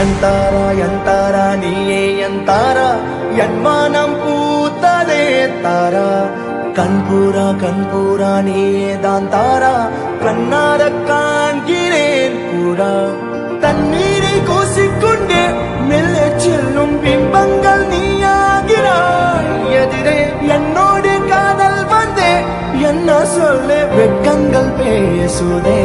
ಎಂತಾರ ಎಂತಾರ ನೀಯೇ ಎಂತಾರ என்மானம் பூத்ததே தாரா கண்பூரா கண்பூரா நீயே தான் தாரா கண்ணார காண்கிறேன் பூரா தண்ணீரை கூசிக்கொண்டே மெல்ல செல்லும் பிம்பங்கள் நீயாகிறாய் எதிரே என்னோடு காதல் வந்தே என்ன சொல்ல வெட்கங்கள் பேசுதே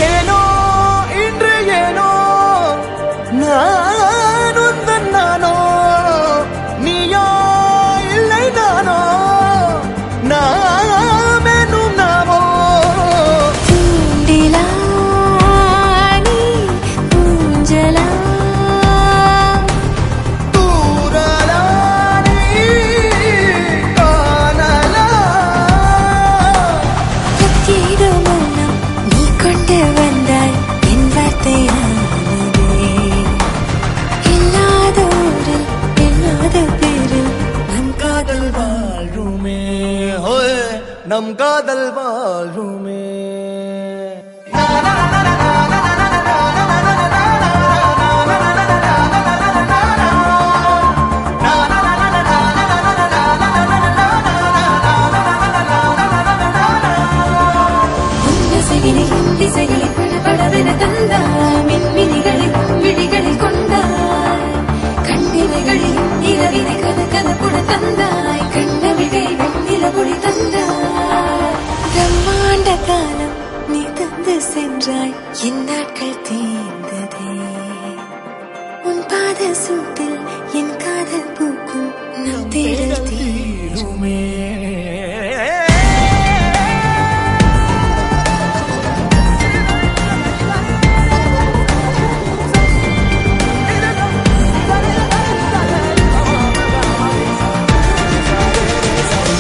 ஏனோ இன்று ஏனோ நான் உந்தன் நானோ நீயோ இல்லை நானோ நாமெனும் நாமோ தூண்டிலா நீ ஊஞ்சலா தூரலா நீ காணலா கத்திடும் மௌனம் நீ கொண்டு வந்தாய் என் வார்த்தையானதே இல்லாத ஊரில் இல்லாத பேரில் நம் காதல் வாழ்வுமே ஹோய் நம் காதல் வாழ்வுமே திசைகளில் படபடவென தந்தாய் மின்மினிகளில் விழிகளில் கொண்டாய் கண்ணிமைகளில் இரவினை கதகதப்புட தந்தாய் கண்ணவிகை வெண்ணிலவொளி தந்தாய் பிரம்மாண்ட காலம் நீ தந்து சென்றாய் என் நாட்கள் தீர்ந்ததே உன் பாத சூட்டில் என் காதல் பூக்கும் நம் தேடல் தீருமே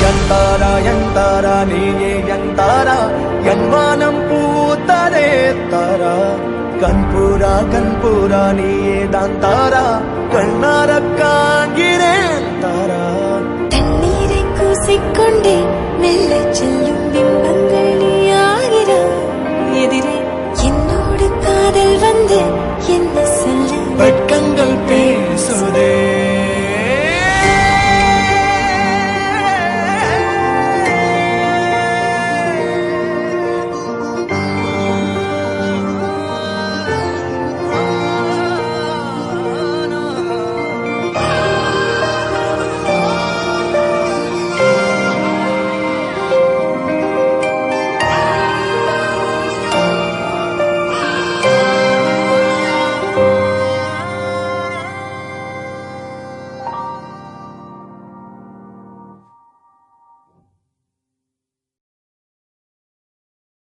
ಎಂತಾರಾ ಎಂತಾರಾ ನೀಯೇ ಎಂತಾರಾ என்மானம் பூத்ததே தாரா கண்பூரா கண்பூரா நீயே தான் தாரா கண்ணார காண்கிறேன் தாரா தண்ணீரை கூசிக்கொண்டே